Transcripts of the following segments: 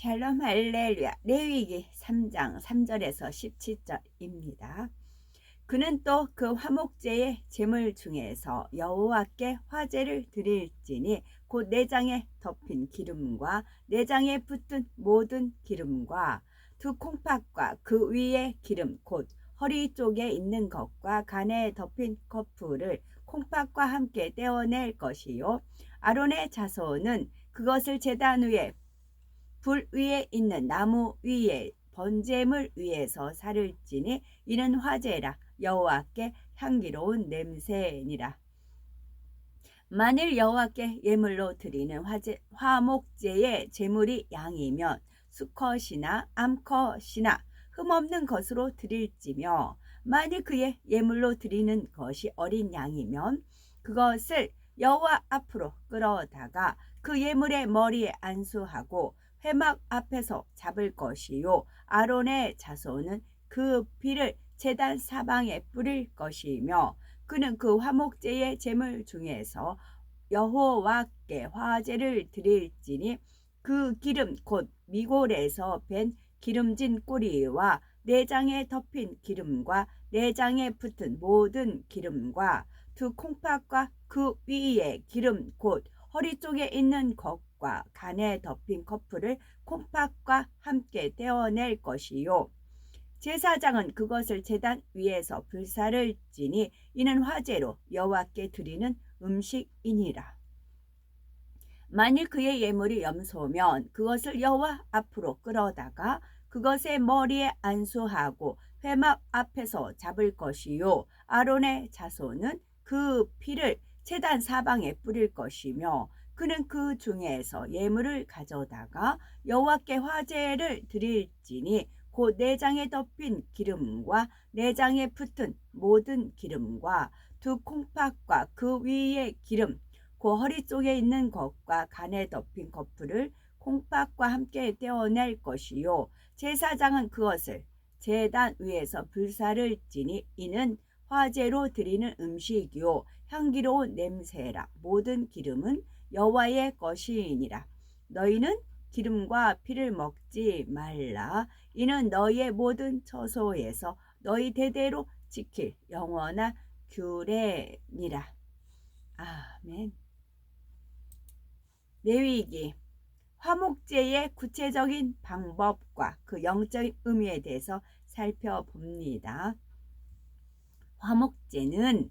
샬롬 할렐루야. 레위기 3장 3절에서 17절입니다. 그는 또 그 화목제의 제물 중에서 여호와께 화제를 드릴지니 곧 내장에 덮인 기름과 내장에 붙은 모든 기름과 두 콩팥과 그 위에 기름 곧 허리 쪽에 있는 것과 간에 덮인 거풀을 콩팥과 함께 떼어낼 것이요 아론의 자손은 그것을 제단 위에 불 위에 있는 나무 위에 번제물 위에서 살을지니 이는 화제라 여호와께 향기로운 냄새니라. 만일 여호와께 예물로 드리는 화목제의 제물이 양이면 수컷이나 암컷이나 흠없는 것으로 드릴지며 만일 그의 예물로 드리는 것이 어린 양이면 그것을 여호와 앞으로 끌어다가 그 예물의 머리에 안수하고 회막 앞에서 잡을 것이요 아론의 자손은 그 피를 제단 사방에 뿌릴 것이며 그는 그 화목제의 제물 중에서 여호와께 화제를 드릴지니 그 기름 곧 미골에서 밴 기름진 꼬리와 내장에 덮인 기름과 내장에 붙은 모든 기름과 두 콩팥과 그 위에 기름 곧 허리 쪽에 있는 것과 간에 덮인 커플을 콩팥과 함께 떼어낼 것이요 제사장은 그것을 제단 위에서 불사를 지니 이는 화제로 여호와께 드리는 음식이니라. 만일 그의 예물이 염소면 그것을 여호와 앞으로 끌어다가 그것의 머리에 안수하고 회막 앞에서 잡을 것이요 아론의 자손은 그 피를 제단 사방에 뿌릴 것이며 그는 그 중에서 예물을 가져다가 여호와께 화제를 드릴지니 곧 내장에 덮인 기름과 내장에 붙은 모든 기름과 두 콩팥과 그 위에 기름 그 허리 쪽에 있는 것과 간에 덮인 거풀을 콩팥과 함께 떼어낼 것이요 제사장은 그것을 제단 위에서 불사를 지니 이는 화제로 드리는 음식이요 향기로운 냄새라. 모든 기름은 여호와의 것이니라. 너희는 기름과 피를 먹지 말라. 이는 너희의 모든 처소에서 너희 대대로 지킬 영원한 규례니라. 아멘. 레위기 화목제의 구체적인 방법과 그 영적인 의미에 대해서 살펴봅니다. 화목제는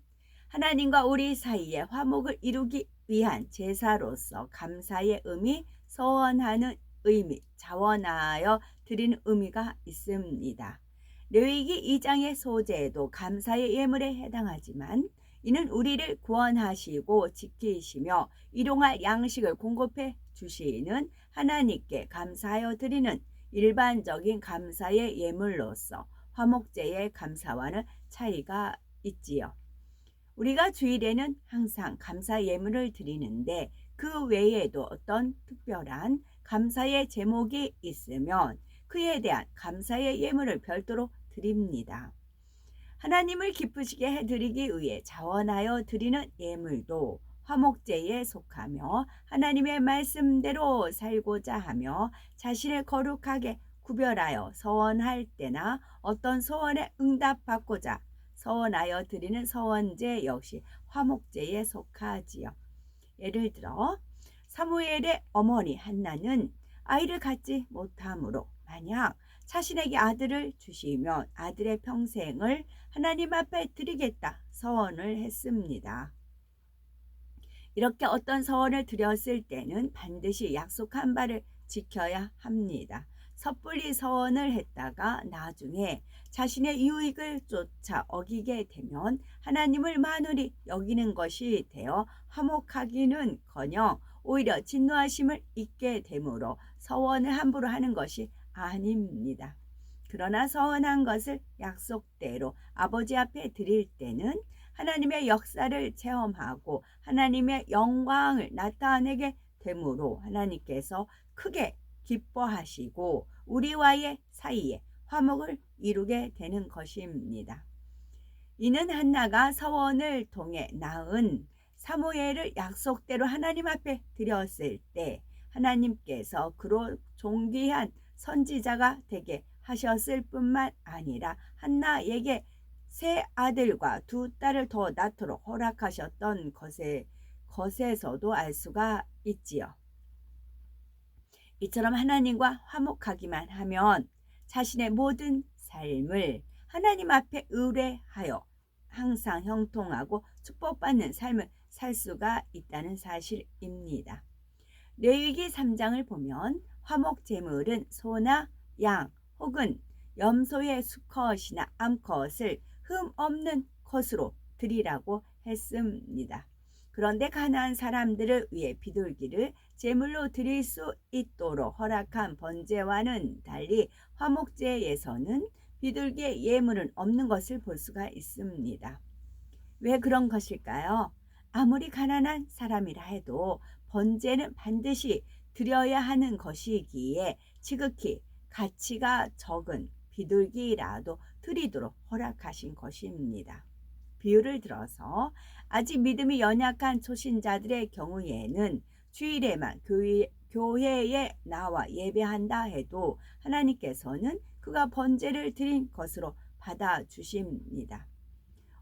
하나님과 우리 사이에 화목을 이루기 위한 제사로서 감사의 의미, 서원하는 의미, 자원하여 드리는 의미가 있습니다. 레위기 2장의 소제도 감사의 예물에 해당하지만 이는 우리를 구원하시고 지키시며 일용할 양식을 공급해 주시는 하나님께 감사하여 드리는 일반적인 감사의 예물로서 화목제의 감사와는 차이가 있지요. 우리가 주일에는 항상 감사 예물을 드리는데 그 외에도 어떤 특별한 감사의 제목이 있으면 그에 대한 감사의 예물을 별도로 드립니다. 하나님을 기쁘시게 해드리기 위해 자원하여 드리는 예물도 화목제에 속하며 하나님의 말씀대로 살고자 하며 자신을 거룩하게 구별하여 서원할 때나 어떤 서원에 응답받고자 서원하여 드리는 서원제 역시 화목제에 속하지요. 예를 들어 사무엘의 어머니 한나는 아이를 갖지 못함으로 만약 자신에게 아들을 주시면 아들의 평생을 하나님 앞에 드리겠다 서원을 했습니다. 이렇게 어떤 서원을 드렸을 때는 반드시 약속한 바를 지켜야 합니다. 섣불리 서원을 했다가 나중에 자신의 유익을 쫓아 어기게 되면 하나님을 만홀히 여기는 것이 되어 화목하기는커녕 오히려 진노하심을 입게 되므로 서원을 함부로 하는 것이 아닙니다. 그러나 서원한 것을 약속대로 아버지 앞에 드릴 때는 하나님의 역사를 체험하고 하나님의 영광을 나타내게 되므로 하나님께서 크게 기뻐하시고 우리와의 사이에 화목을 이루게 되는 것입니다. 이는 한나가 서원을 통해 낳은 사무엘을 약속대로 하나님 앞에 드렸을 때 하나님께서 그로 존귀한 선지자가 되게 하셨을 뿐만 아니라 한나에게 세 아들과 두 딸을 더 낳도록 허락하셨던 것에서도 알 수가 있지요. 이처럼 하나님과 화목하기만 하면 자신의 모든 삶을 하나님 앞에 의뢰하여 항상 형통하고 축복받는 삶을 살 수가 있다는 사실입니다. 레위기 3장을 보면 화목 제물은 소나 양 혹은 염소의 수컷이나 암컷을 흠 없는 것으로 드리라고 했습니다. 그런데 가나안 사람들을 위해 비둘기를 제물로 드릴 수 있도록 허락한 번제와는 달리 화목제에서는 비둘기의 예물은 없는 것을 볼 수가 있습니다. 왜 그런 것일까요? 아무리 가난한 사람이라 해도 번제는 반드시 드려야 하는 것이기에 지극히 가치가 적은 비둘기라도 드리도록 허락하신 것입니다. 비유를 들어서 아직 믿음이 연약한 초신자들의 경우에는 주일에만 교회에 나와 예배한다 해도 하나님께서는 그가 번제를 드린 것으로 받아주십니다.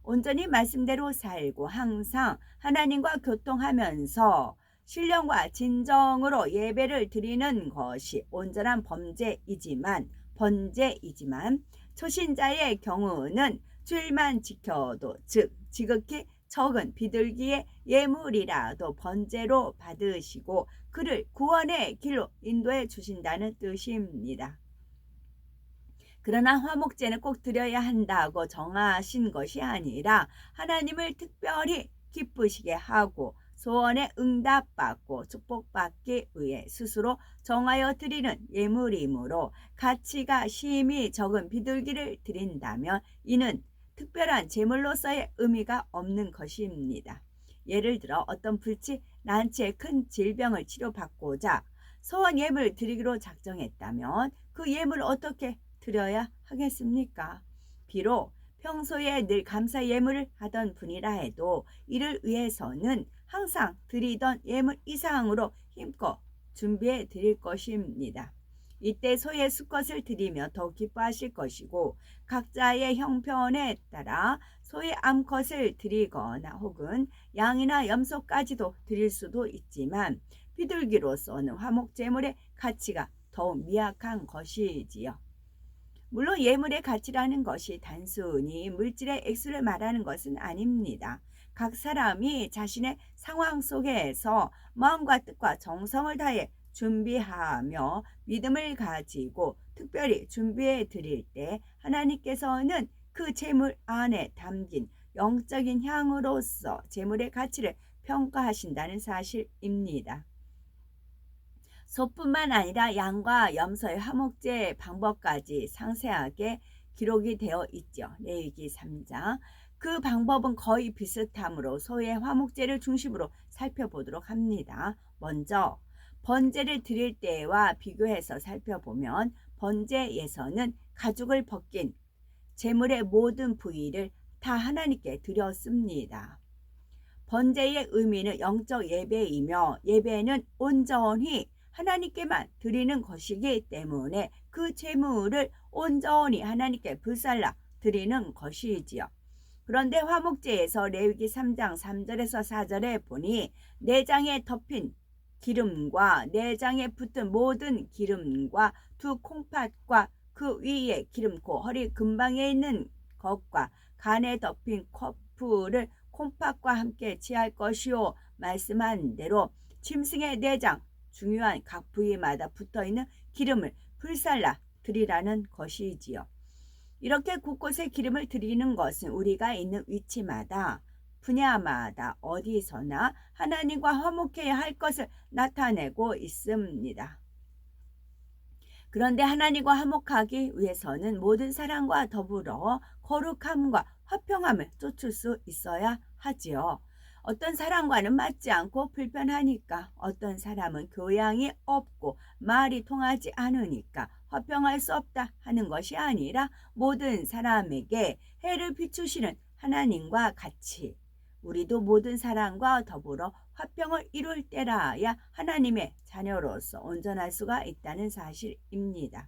온전히 말씀대로 살고 항상 하나님과 교통하면서 신령과 진정으로 예배를 드리는 것이 온전한 번제이지만 초신자의 경우는 주일만 지켜도 즉 지극히 적은 비둘기의 예물이라도 번제로 받으시고 그를 구원의 길로 인도해 주신다는 뜻입니다. 그러나 화목제는 꼭 드려야 한다고 정하신 것이 아니라 하나님을 특별히 기쁘시게 하고 소원에 응답받고 축복받기 위해 스스로 정하여 드리는 예물이므로 가치가 심히 적은 비둘기를 드린다면 이는 특별한 제물로서의 의미가 없는 것입니다. 예를 들어 어떤 불치, 난치의 큰 질병을 치료받고자 소원 예물 드리기로 작정했다면 그 예물을 어떻게 드려야 하겠습니까? 비록 평소에 늘 감사 예물을 하던 분이라 해도 이를 위해서는 항상 드리던 예물 이상으로 힘껏 준비해 드릴 것입니다. 이때 소의 수컷을 드리며 더 기뻐하실 것이고 각자의 형편에 따라 소의 암컷을 드리거나 혹은 양이나 염소까지도 드릴 수도 있지만 비둘기로서는 화목제물의 가치가 더욱 미약한 것이지요. 물론 예물의 가치라는 것이 단순히 물질의 액수를 말하는 것은 아닙니다. 각 사람이 자신의 상황 속에서 마음과 뜻과 정성을 다해 준비하며 믿음을 가지고 특별히 준비해 드릴 때 하나님께서는 그 제물 안에 담긴 영적인 향으로서 제물의 가치를 평가하신다는 사실입니다. 소뿐만 아니라 양과 염소의 화목제 방법까지 상세하게 기록이 되어 있죠. 레위기 3장. 그 방법은 거의 비슷하므로 소의 화목제를 중심으로 살펴보도록 합니다. 먼저 번제를 드릴 때와 비교해서 살펴보면 번제에서는 가죽을 벗긴 제물의 모든 부위를 다 하나님께 드렸습니다. 번제의 의미는 영적 예배이며 예배는 온전히 하나님께만 드리는 것이기 때문에 그 제물을 온전히 하나님께 불살라 드리는 것이지요. 그런데 화목제에서 레위기 3장 3절에서 4절에 보니 내장에 덮인 기름과 내장에 붙은 모든 기름과 두 콩팥과 그 위에 기름코 허리 근방에 있는 것과 간에 덮인 커프를 콩팥과 함께 취할 것이요 말씀한 대로 짐승의 내장 중요한 각 부위마다 붙어있는 기름을 불살라 드리라는 것이지요. 이렇게 곳곳에 기름을 드리는 것은 우리가 있는 위치마다 분야마다 어디서나 하나님과 화목해야 할 것을 나타내고 있습니다. 그런데 하나님과 화목하기 위해서는 모든 사람과 더불어 거룩함과 화평함을 쫓을 수 있어야 하지요. 어떤 사람과는 맞지 않고 불편하니까, 어떤 사람은 교양이 없고 말이 통하지 않으니까 화평할 수 없다 하는 것이 아니라 모든 사람에게 해를 비추시는 하나님과 같이 우리도 모든 사람과 더불어 화평을 이룰 때라야 하나님의 자녀로서 온전할 수가 있다는 사실입니다.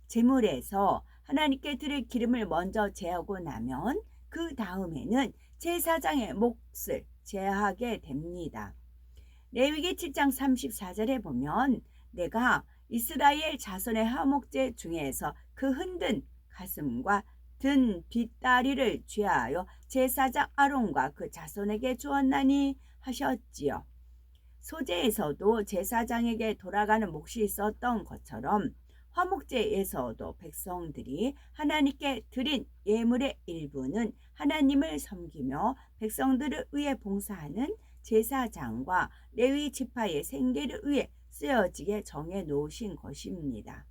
제물에서 하나님께 드릴 기름을 먼저 제하고 나면 그 다음에는 제사장의 몫을 제하게 됩니다. 레위기 7장 34절에 보면 내가 이스라엘 자손의 화목제 중에서 그 흔든 가슴과 든 뒷다리를 취하여 제사장 아론과 그 자손에게 주었나니 하셨지요. 소제에서도 제사장에게 돌아가는 몫이 있었던 것처럼 화목제에서도 백성들이 하나님께 드린 예물의 일부는 하나님을 섬기며 백성들을 위해 봉사하는 제사장과 레위 지파의 생계를 위해 쓰여지게 정해 놓으신 것입니다.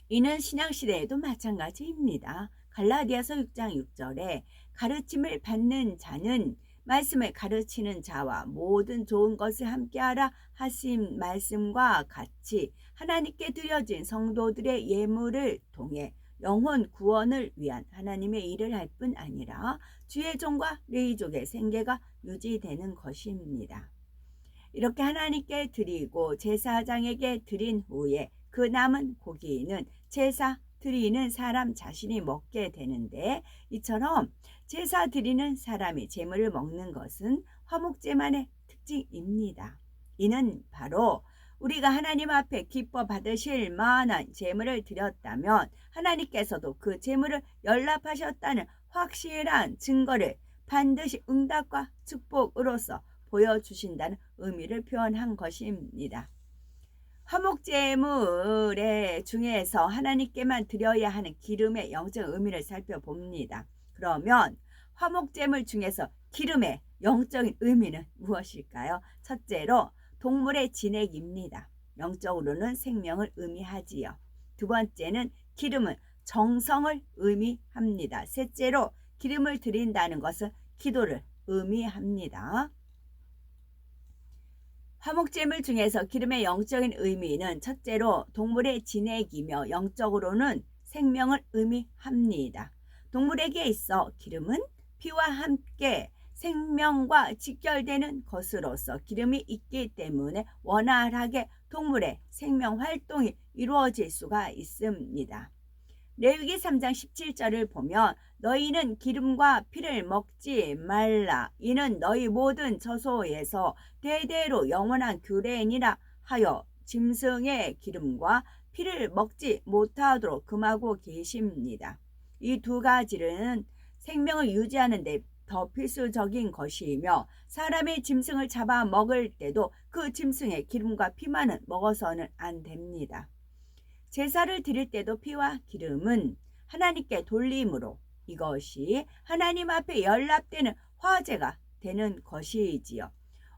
이는 신약시대에도 마찬가지입니다. 갈라디아서 6장 6절에 가르침을 받는 자는 말씀을 가르치는 자와 모든 좋은 것을 함께하라 하신 말씀과 같이 하나님께 드려진 성도들의 예물을 통해 영혼 구원을 위한 하나님의 일을 할 뿐 아니라 주의 종과 레위족의 생계가 유지되는 것입니다. 이렇게 하나님께 드리고 제사장에게 드린 후에 그 남은 고기는 제사 드리는 사람 자신이 먹게 되는데, 이처럼 제사 드리는 사람이 제물을 먹는 것은 화목제만의 특징입니다. 이는 바로 우리가 하나님 앞에 기뻐 받으실 만한 제물을 드렸다면 하나님께서도 그 제물을 연락하셨다는 확실한 증거를 반드시 응답과 축복으로서 보여주신다는 의미를 표현한 것입니다. 화목제물의 중에서 하나님께만 드려야 하는 기름의 영적 의미를 살펴봅니다. 그러면 화목제물 중에서 기름의 영적인 의미는 무엇일까요? 첫째로 동물의 진액입니다. 영적으로는 생명을 의미하지요. 두 번째는 기름은 정성을 의미합니다. 셋째로 기름을 드린다는 것은 기도를 의미합니다. 화목제물 중에서 기름의 영적인 의미는 첫째로 동물의 진액이며 영적으로는 생명을 의미합니다. 동물에게 있어 기름은 피와 함께 생명과 직결되는 것으로서 기름이 있기 때문에 원활하게 동물의 생명 활동이 이루어질 수가 있습니다. 레위기 3장 17절을 보면 너희는 기름과 피를 먹지 말라. 이는 너희 모든 처소에서 대대로 영원한 규례니라 하여 짐승의 기름과 피를 먹지 못하도록 금하고 계십니다. 이 두 가지는 생명을 유지하는 데 더 필수적인 것이며 사람의 짐승을 잡아 먹을 때도 그 짐승의 기름과 피만은 먹어서는 안 됩니다. 제사를 드릴 때도 피와 기름은 하나님께 돌림으로 이것이 하나님 앞에 연락되는 화제가 되는 것이지요.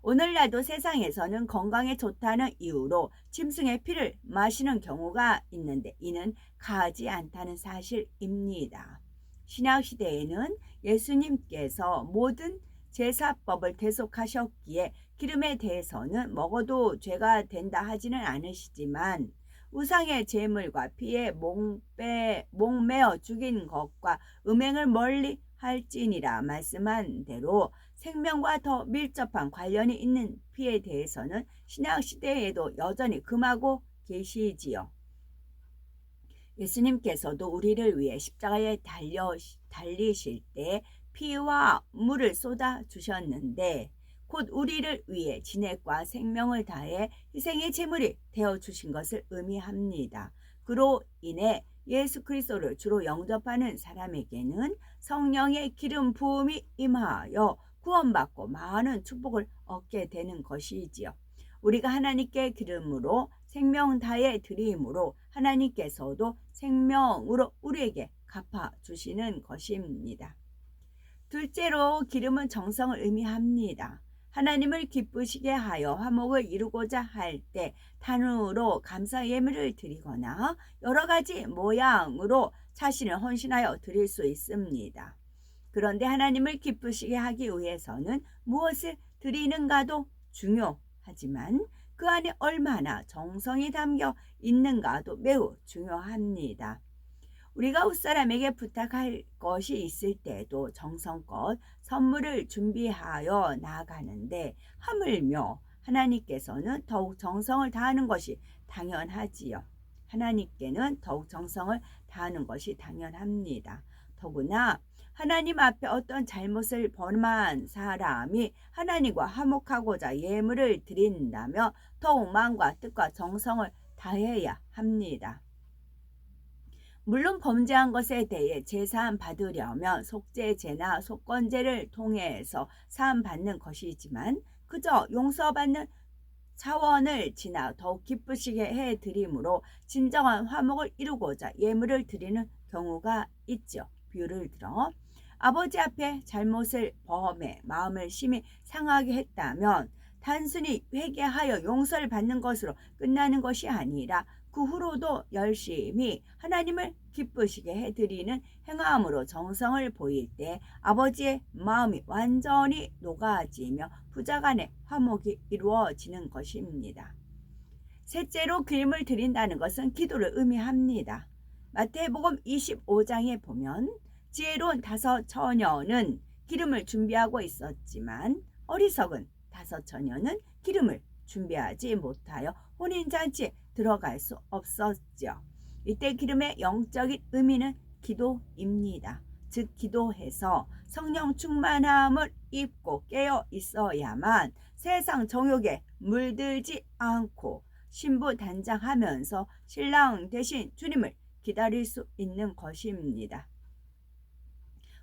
오늘날도 세상에서는 건강에 좋다는 이유로 짐승의 피를 마시는 경우가 있는데 이는 가하지 않다는 사실입니다. 신약시대에는 예수님께서 모든 제사법을 대속하셨기에 기름에 대해서는 먹어도 죄가 된다 하지는 않으시지만 우상의 제물과 피에 목매어 죽인 것과 음행을 멀리 할지니라 말씀한 대로 생명과 더 밀접한 관련이 있는 피에 대해서는 신약시대에도 여전히 금하고 계시지요. 예수님께서도 우리를 위해 십자가에 달리실 때 피와 물을 쏟아 주셨는데 곧 우리를 위해 진액과 생명을 다해 희생의 제물이 되어주신 것을 의미합니다. 그로 인해 예수 그리스도를 주로 영접하는 사람에게는 성령의 기름 부음이 임하여 구원받고 많은 축복을 얻게 되는 것이지요. 우리가 하나님께 기름으로 생명 다해 드림으로 하나님께서도 생명으로 우리에게 갚아주시는 것입니다. 둘째로 기름은 정성을 의미합니다. 하나님을 기쁘시게 하여 화목을 이루고자 할 때 단으로 감사 예물을 드리거나 여러 가지 모양으로 자신을 헌신하여 드릴 수 있습니다. 그런데 하나님을 기쁘시게 하기 위해서는 무엇을 드리는가도 중요하지만 그 안에 얼마나 정성이 담겨 있는가도 매우 중요합니다. 우리가 웃사람에게 부탁할 것이 있을 때도 정성껏 선물을 준비하여 나아가는데 하물며 하나님께서는 더욱 정성을 다하는 것이 당연하지요. 하나님께는 더욱 정성을 다하는 것이 당연합니다. 더구나 하나님 앞에 어떤 잘못을 범한 사람이 하나님과 화목하고자 예물을 드린다면 더욱 마음과 뜻과 정성을 다해야 합니다. 물론 범죄한 것에 대해 제사함 받으려면 속죄제나 속건제를 통해서 사함 받는 것이지만 그저 용서받는 차원을 지나 더욱 기쁘시게 해드림으로 진정한 화목을 이루고자 예물을 드리는 경우가 있죠. 비유를 들어 아버지 앞에 잘못을 범해 마음을 심히 상하게 했다면 단순히 회개하여 용서를 받는 것으로 끝나는 것이 아니라 그 후로도 열심히 하나님을 기쁘시게 해드리는 행함으로 정성을 보일 때 아버지의 마음이 완전히 녹아지며 부자간의 화목이 이루어지는 것입니다. 셋째로 기름을 드린다는 것은 기도를 의미합니다. 마태복음 25장에 보면 지혜로운 5 처녀는 기름을 준비하고 있었지만 어리석은 5 처녀는 기름을 준비하지 못하여 혼인잔치에 들어갈 수 없었죠. 이때 기름의 영적인 의미는 기도입니다. 즉 기도해서 성령 충만함을 입고 깨어 있어야만 세상 정욕에 물들지 않고 신부단장하면서 신랑 대신 주님을 기다릴 수 있는 것입니다.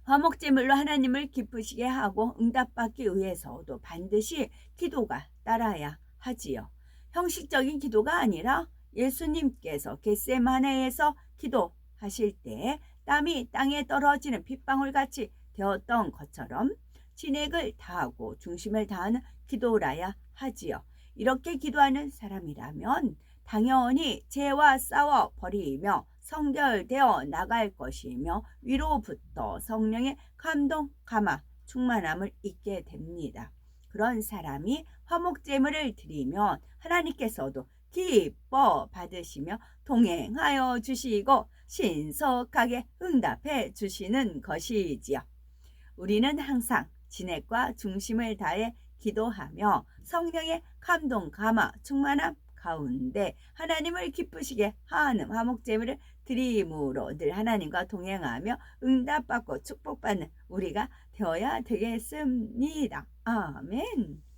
화목제물로 하나님을 기쁘시게 하고 응답받기 위해서도 반드시 기도가 따라야 하지요. 형식적인 기도가 아니라 예수님께서 겟세마네에서 기도하실 때 땀이 땅에 떨어지는 핏방울같이 되었던 것처럼 진액을 다하고 중심을 다하는 기도라야 하지요. 이렇게 기도하는 사람이라면 당연히 죄와 싸워 버리며 성결되어 나갈 것이며 위로부터 성령의 감동, 감화, 충만함을 잊게 됩니다. 그런 사람이 화목제물을 드리면 하나님께서도 기뻐 받으시며 동행하여 주시고 신속하게 응답해 주시는 것이지요. 우리는 항상 진액과 중심을 다해 기도하며 성령의 감동, 감화, 충만함 가운데 하나님을 기쁘시게 하는 화목제물을 드림으로 늘 하나님과 동행하며 응답받고 축복받는 우리가 되어야 되겠습니다. 아멘.